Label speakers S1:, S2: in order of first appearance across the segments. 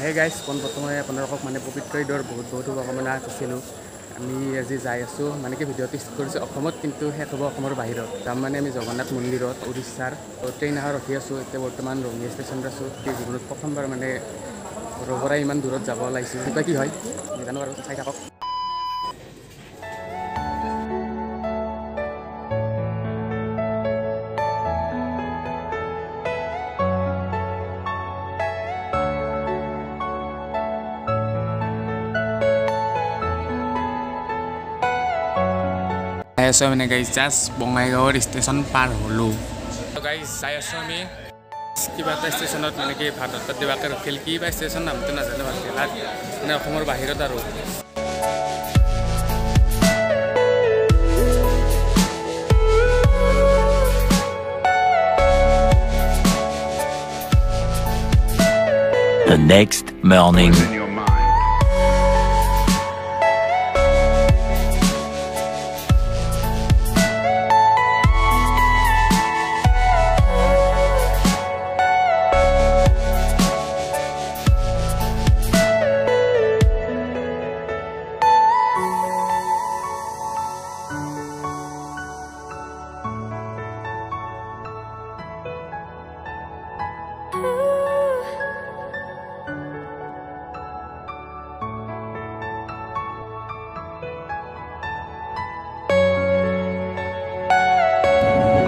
S1: Hey guys পোনপ্ৰথমে আপোনালোকক মানে পবিত্ৰ ঈদৰ বহুত শুভকামনা যাচিলোঁ। আমি আজি যাই আছোঁ মানে কি ভিডিঅ'টো ষ্টাৰ্ট কৰিছোঁ অসমত, কিন্তু শেষ হ'ব অসমৰ বাহিৰত। যাম মানে আমি জগন্নাথ মন্দিৰত উৰিষ্যাৰ। ট্ৰেইন অহাৰ ৰখি আছোঁ। এতিয়া বৰ্তমান rongiya ষ্টেচনত আছোঁ। জীৱনত প্ৰথমবাৰ মানে ঘৰৰ পৰা ইমান দূৰত যাব ওলাইছোঁ। এনেকুৱা কি হয় নাজানো আৰু, চাই থাকক। মানে গাইজ জাষ্ট বঙাইগাঁৱৰ ষ্টেচন পাৰ হ'লোঁ। গাইজ চাই আছোঁ আমি কিবা এটা ষ্টেচনত মানে কি ভাত তাত দিবাকে ৰখিল। কি বা ষ্টেচন নামটো নাজানো ভালকৈ, মানে অসমৰ বাহিৰত আৰু।
S2: The next morning.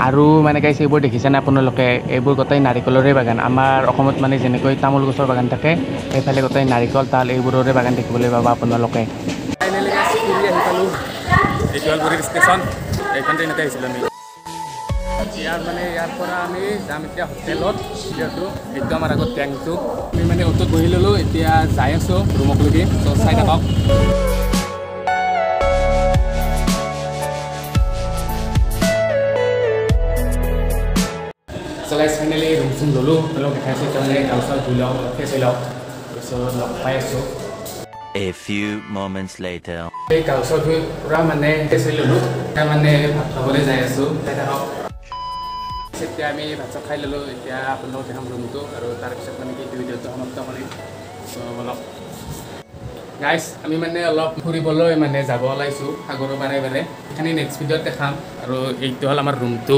S1: আৰু মানে গাইছে এইবোৰ দেখিছেনে আপোনালোকে, এইবোৰ গোটেই নাৰিকলৰে বাগান। আমাৰ অসমত মানে যেনেকৈ তামোল গছৰ বাগান থাকে, সেইফালে গোটেই নাৰিকল তাল এইবোৰৰে বাগান দেখিবলৈ পাব আপোনালোকে। ফাইনেলি পুৰী আহি পালোঁ। এইটো হ'ল পুৰীৰ ষ্টেচন। এইখন ট্ৰেইনতে আহিছিলোঁ আমি। ইয়াৰ পৰা আমি যাম এতিয়া হোটেলত। যিহেতু এইটো আমাৰ আগত টেংকটো আমি মানে অটোত বহি ল'লোঁ। এতিয়া যাই আছোঁ ৰুমক লৈকে, তো চাই থাকক। গাইজ ফাইনেলি ৰুম চুম ল'লোঁ। আপোনালোক দেখাইছোঁ তাৰমানে গাঁও ধুই লওঁ, ফ্ৰেছ হৈ লওঁ, তাৰপিছত লগ পাই আছোঁ।
S2: A few moments later.
S1: এই গাঁও ধুই পূৰা মানে ফ্ৰেছ হৈ ল'লোঁ। এতিয়া মানে ভাত খাবলৈ যাই আছোঁ। চাই থাকক। এতিয়া আমি ভাত চাত খাই ল'লোঁ। এতিয়া আপোনালোকক দেখাম ৰুমটো, আৰু তাৰপিছত মানে কি ভিডিঅ'টো সমাপ্ত কৰিম। অলপ গাইজ আমি মানে অলপ ফুৰিবলৈ মানে যাব ওলাইছোঁ সাগৰৰ পাৰে পাৰে। সেইখিনি নেক্সট ভিডিঅ'ত দেখাম। আৰু এইটো হ'ল আমাৰ ৰুমটো।